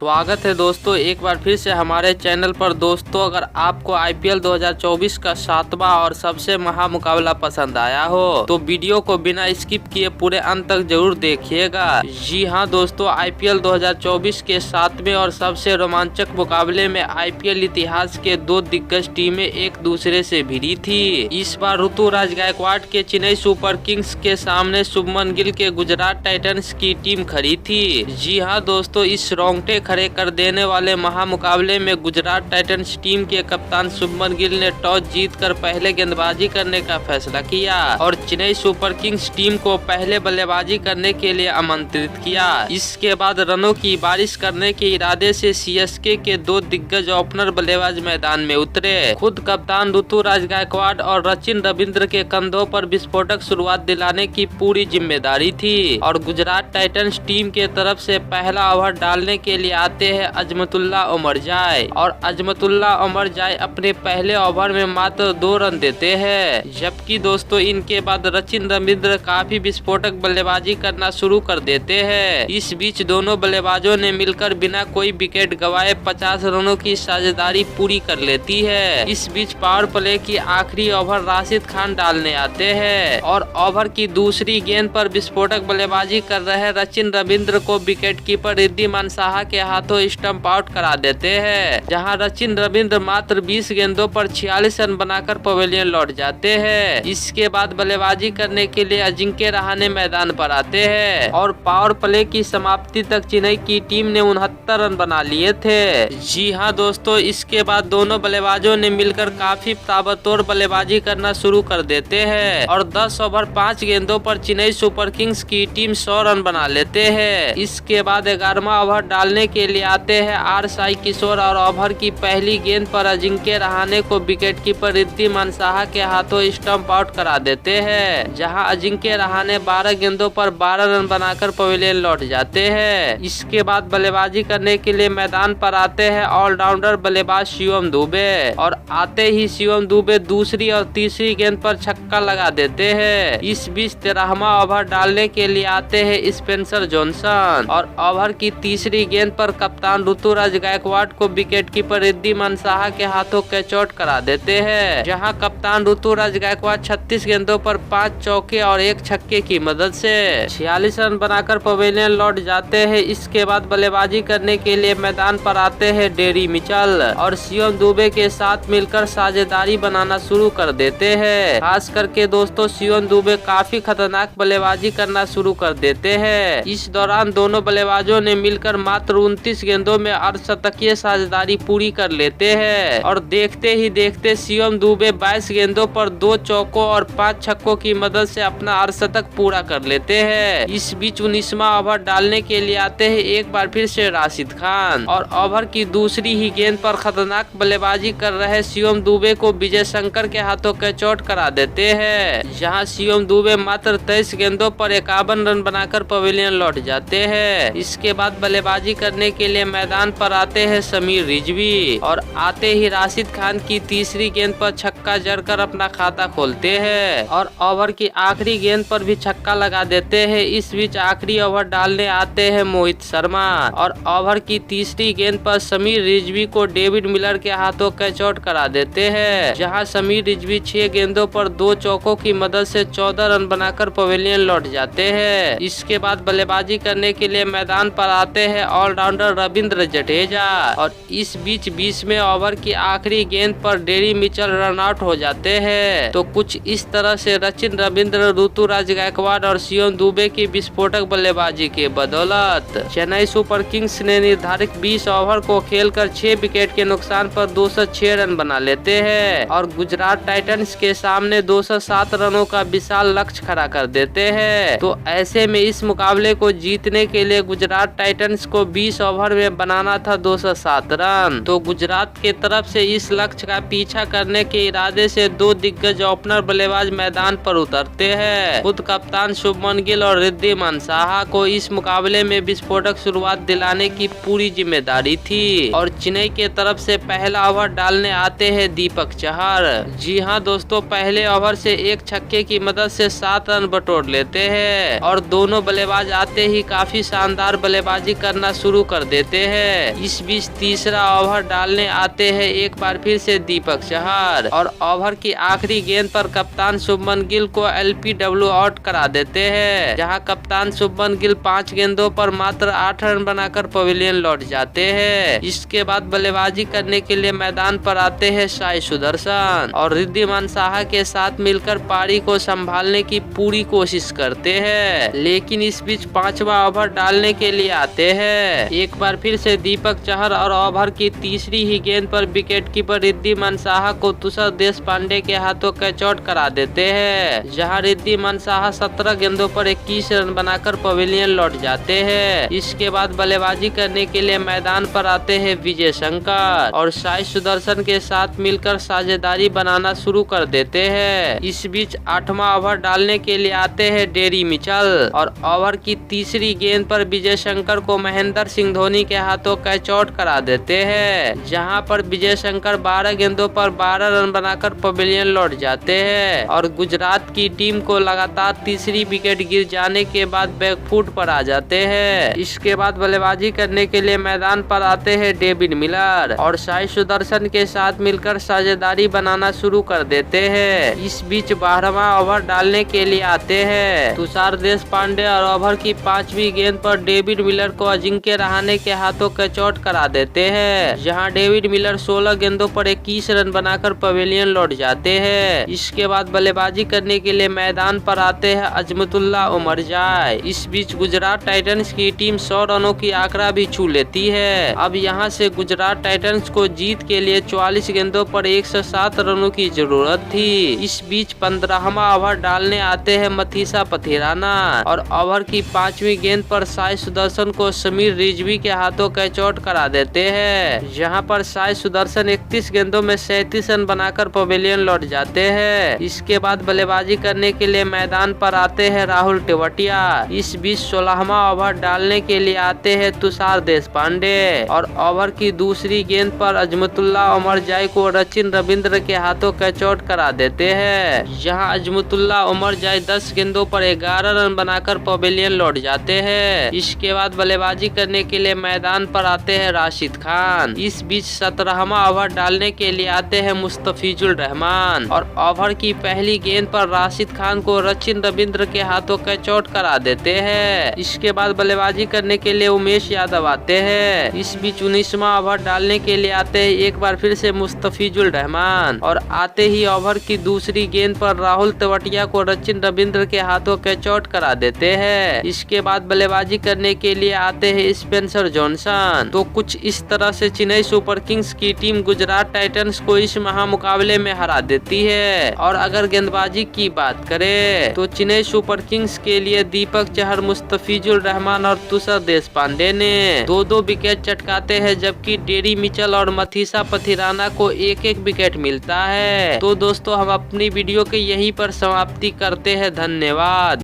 स्वागत है दोस्तों एक बार फिर से हमारे चैनल पर। दोस्तों अगर आपको आईपीएल 2024 का 7वां और सबसे महामुकाबला पसंद आया हो तो वीडियो को बिना स्किप किए पूरे अंत तक जरूर देखिएगा। जी हां दोस्तों, आईपीएल 2024 के 7वें और सबसे रोमांचक मुकाबले में आईपीएल इतिहास के दो दिग्गज टीमें एक दूसरे से भिड़ी थी। इस बार ऋतुराज गायकवाड़ के चेन्नई सुपर किंग्स के सामने शुभमन गिल के गुजरात टाइटंस की टीम खड़ी थी। जी हाँ दोस्तों, इस रोंगटे खड़े कर देने वाले महामुकाबले में गुजरात टाइटंस टीम के कप्तान शुभमन गिल ने टॉस जीतकर पहले गेंदबाजी करने का फैसला किया और चेन्नई सुपर किंग्स टीम को पहले बल्लेबाजी करने के लिए आमंत्रित किया। इसके बाद रनों की बारिश करने के इरादे से सीएसके के दो दिग्गज ओपनर बल्लेबाज मैदान में उतरे। खुद कप्तान ऋतुराज गायकवाड़ और सचिन रविंद्र के कंधों पर विस्फोटक शुरुआत दिलाने की पूरी जिम्मेदारी थी और गुजरात टाइटंस टीम के तरफ से पहला ओवर डालने के लिए आते हैं अजमतुल्ला उमरजाई और अजमतुल्ला उमरजाई अपने पहले ओवर में मात्र 2 रन देते हैं। जबकि दोस्तों इनके बाद सचिन रविंद्र काफी विस्फोटक बल्लेबाजी करना शुरू कर देते हैं। इस बीच दोनों बल्लेबाजों ने मिलकर बिना कोई विकेट गंवाए 50 रनों की साझेदारी पूरी कर लेती है। इस बीच पावर प्ले की आखिरी ओवर राशिद खान डालने आते हैं और ओवर की दूसरी गेंद पर विस्फोटक बल्लेबाजी कर रहे सचिन रविंद्र को विकेट कीपर रिद्धिमान साहा के हाथों स्टंप आउट करा देते हैं, जहां सचिन रविंद्र मात्र 20 गेंदों पर 46 रन बनाकर पवेलियन लौट जाते हैं। इसके बाद बल्लेबाजी करने के लिए अजिंक्य रहाणे मैदान पर आते हैं और पावर प्ले की समाप्ति तक चेन्नई की टीम ने 69 रन बना लिए थे। जी हाँ दोस्तों, इसके बाद दोनों बल्लेबाजों ने मिलकर काफी ताबड़तोड़ बल्लेबाजी करना शुरू कर देते हैं और 10 ओवर 5 गेंदों पर चेन्नई सुपर किंग्स की टीम 100 रन बना लेते हैं। इसके बाद 11वां ओवर डालने के लिए आते हैं आर साई किशोर और ओवर की पहली गेंद पर अजिंक्य रहाणे को विकेट कीपर रिद्धिमान साहा के हाथों स्टंप आउट करा देते हैं, जहां अजिंक्य रहाणे 12 गेंदों पर 12 रन बनाकर पवेलियन लौट जाते हैं। इसके बाद बल्लेबाजी करने के लिए मैदान पर आते हैं ऑलराउंडर बल्लेबाज शिवम दुबे और आते ही शिवम दुबे दूसरी और तीसरी गेंद पर छक्का लगा देते हैं। इस बीच 13वां ओवर डालने के लिए आते हैं स्पेंसर जॉनसन और ओवर की तीसरी गेंद पर कप्तान ऋतुराज गायकवाड़ को विकेट कीपर रिद्धिमान साहा के हाथों कैच आउट करा देते हैं, जहां कप्तान ऋतुराज गायकवाड़ 36 गेंदों पर 5 चौके और 1 छक्के की मदद से 46 रन बनाकर पवेलियन लौट जाते हैं। इसके बाद बल्लेबाजी करने के लिए मैदान पर आते हैं डेरी मिचेल और शिवम दुबे के साथ मिलकर साझेदारी बनाना शुरू कर देते हैं। खास करके दोस्तों शिवम दुबे काफी खतरनाक बल्लेबाजी करना शुरू कर देते हैं। इस दौरान दोनों बल्लेबाजों ने मिलकर मात्र 29 गेंदों में अर्धशतकीय साझेदारी पूरी कर लेते हैं और देखते ही देखते शिवम दुबे 22 गेंदों पर 2 चौकों और 5 छक्कों की मदद से अपना अर्धशतक पूरा कर लेते हैं। इस बीच 19वां ओवर डालने के लिए आते हैं एक बार फिर से राशिद खान और ओवर की दूसरी ही गेंद पर खतरनाक बल्लेबाजी कर रहे शिवम दुबे को विजय शंकर के हाथों कैच आउट करा देते हैं, जहां शिवम दुबे मात्र 23 गेंदों पर 51 रन बनाकर पवेलियन लौट जाते हैं। इसके बाद बल्लेबाजी करने के लिए मैदान पर आते हैं समीर रिजवी और आते ही राशिद खान की तीसरी गेंद पर छक्का जड़कर अपना खाता खोलते हैं और ओवर की आखिरी गेंद पर भी छक्का लगा देते हैं। इस बीच आखिरी ओवर डालने आते हैं मोहित शर्मा और ओवर की तीसरी गेंद पर समीर रिजवी को डेविड मिलर के हाथों कैच आउट करा देते हैं, जहां समीर रिजवी 6 गेंदों पर 2 चौकों की मदद से 14 रन बनाकर पवेलियन लौट जाते हैं। इसके बाद बल्लेबाजी करने के लिए मैदान पर आते हैं ऑलराउंडर रविंद्र जडेजा और इस बीच 20वें ओवर की आखिरी गेंद पर डेरी मिचेल रन आउट हो जाते हैं। तो कुछ इस तरह से सचिन रविंद्र, ऋतुराज गायकवाड़ और शिवम दुबे की विस्फोटक बल्लेबाजी के बदौलत चेन्नई सुपर किंग्स ने निर्धारित 20 ओवर को खेलकर 6 विकेट के नुकसान पर 206 रन बना लेते हैं और गुजरात टाइटंस के सामने 207 रनों का विशाल लक्ष्य खड़ा कर देते हैं। तो ऐसे में इस मुकाबले को जीतने के लिए गुजरात टाइटंस को 20 ओवर में बनाना था 207 रन। तो गुजरात के तरफ से इस लक्ष्य का पीछा करने के इरादे से 2 दिग्गज ओपनर बल्लेबाज मैदान पर उतरते हैं। खुद कप्तान शुभमन गिल और रिद्धिमान साहा को इस मुकाबले में विस्फोटक शुरुआत दिलाने की पूरी जिम्मेदारी थी और चेन्नई के तरफ से पहला ओवर डालने आते हैं दीपक चहर। जी हाँ दोस्तों, पहले ओवर से 1 छक्के की मदद से 7 रन बटोर लेते हैं और दोनों बल्लेबाज आते ही काफी शानदार बल्लेबाजी करना शुरू कर देते हैं। इस बीच तीसरा ओवर डालने आते हैं एक बार फिर से दीपक चहर और ओवर की आखिरी गेंद पर कप्तान शुभमन गिल को LPW आउट करा देते हैं, जहां कप्तान शुभमन गिल 5 गेंदों पर मात्र 8 रन बनाकर पवेलियन लौट जाते हैं। इसके बाद बल्लेबाजी करने के लिए मैदान पर आते हैं साई सुदर्शन और रिद्धिमान साहा के साथ मिलकर पारी को संभालने की पूरी कोशिश करते हैं, लेकिन इस बीच 5वां ओवर डालने के लिए आते हैं एक बार फिर से दीपक चहर और ओवर की तीसरी ही गेंद पर विकेटकीपर रिद्धिमान साहा को तुषार देशपांडे के हाथों कैच आउट करा देते हैं, जहां रिद्धिमान साहा 17 गेंदों पर 21 रन बनाकर पवेलियन लौट जाते हैं। इसके बाद बल्लेबाजी करने के लिए मैदान पर आते हैं विजय शंकर और साई सुदर्शन के साथ मिलकर साझेदारी बनाना शुरू कर देते हैं। इस बीच 8वां ओवर डालने के लिए आते हैं डेरी मिचेल और ओवर की तीसरी गेंद पर विजय शंकर को महेंद्र सिंह धोनी के हाथों कैच आउट करा देते हैं, जहां पर विजय शंकर 12 गेंदों पर 12 रन बनाकर पवेलियन लौट जाते हैं और गुजरात की टीम को लगातार तीसरी विकेट गिर जाने के बाद बैकफुट पर आ जाते हैं। इसके बाद बल्लेबाजी करने के लिए मैदान पर आते हैं डेविड मिलर और साई सुदर्शन के साथ मिलकर साझेदारी बनाना शुरू कर देते हैं। इस बीच 12वां ओवर डालने के लिए आते हैं तुषार देशपांडे और ओवर की 5वीं गेंद पर डेविड मिलर को अजिंक्य रहाणे के हाथों कैच आउट करा देते हैं, जहां डेविड मिलर 16 गेंदों पर 21 रन बनाकर पवेलियन लौट जाते हैं। इसके बाद बल्लेबाजी करने के लिए मैदान पर आते हैं अजमतुल्लाह उमरजाई। इस बीच गुजरात टाइटंस की टीम 100 रनों की आंकड़ा भी छू लेती है। अब यहां से गुजरात टाइटंस को जीत के लिए 44 गेंदों पर 107 रनों की जरूरत थी। इस बीच 15वां ओवर डालने आते हैं मथीसा पथिराना और ओवर की 5वीं गेंद पर साई सुदर्शन को समीर रिजवी के हाथों कैच आउट करा देते हैं, जहां पर साई सुदर्शन 31 गेंदों में 37 रन बनाकर पवेलियन लौट जाते हैं। इसके बाद बल्लेबाजी करने के लिए मैदान पर आते हैं राहुल तेवतिया। इस बीच 16वां ओवर डालने के लिए आते हैं तुषार देशपांडे और ओवर की दूसरी गेंद पर अजमतुल्लाह उमरजाई को सचिन रविंद्र के हाथों कैच आउट करा देते हैं, जहां अजमतुल्लाह उमरजाई 10 गेंदों पर 11 रन बनाकर पवेलियन लौट जाते हैं। इसके बाद बल्लेबाजी करने के लिए मैदान पर आते हैं राशिद खान। इस बीच 17वां ओवर डालने के लिए आते हैं मुस्तफिजुर रहमान और ओवर की पहली गेंद पर राशिद खान को सचिन रविंद्र के हाथों कैच आउट करा देते हैं। इसके बाद बल्लेबाजी करने के लिए उमेश यादव आते हैं। इस बीच 19वां ओवर डालने के लिए आते हैं एक बार फिर से मुस्तफिजुर रहमान और आते ही ओवर की दूसरी गेंद पर राहुल तेवतिया को सचिन रविंद्र के हाथों कैच आउट करा देते हैं। इसके बाद बल्लेबाजी करने के लिए आते हैं स्पेंसर जॉनसन। तो कुछ इस तरह से चेन्नई सुपर किंग्स की टीम गुजरात टाइटंस को इस महामुकाबले में हरा देती है। और अगर गेंदबाजी की बात करें तो चेन्नई सुपर किंग्स के लिए दीपक चहर, मुस्तफिजुर रहमान और तुषार देशपांडे ने 2-2 विकेट चटकाते हैं, जबकि डेरी मिचेल और मथीसा पथिराना को 1-1 विकेट मिलता है। तो दोस्तों हम अपनी वीडियो के यहीं पर समाप्ति करते हैं। धन्यवाद।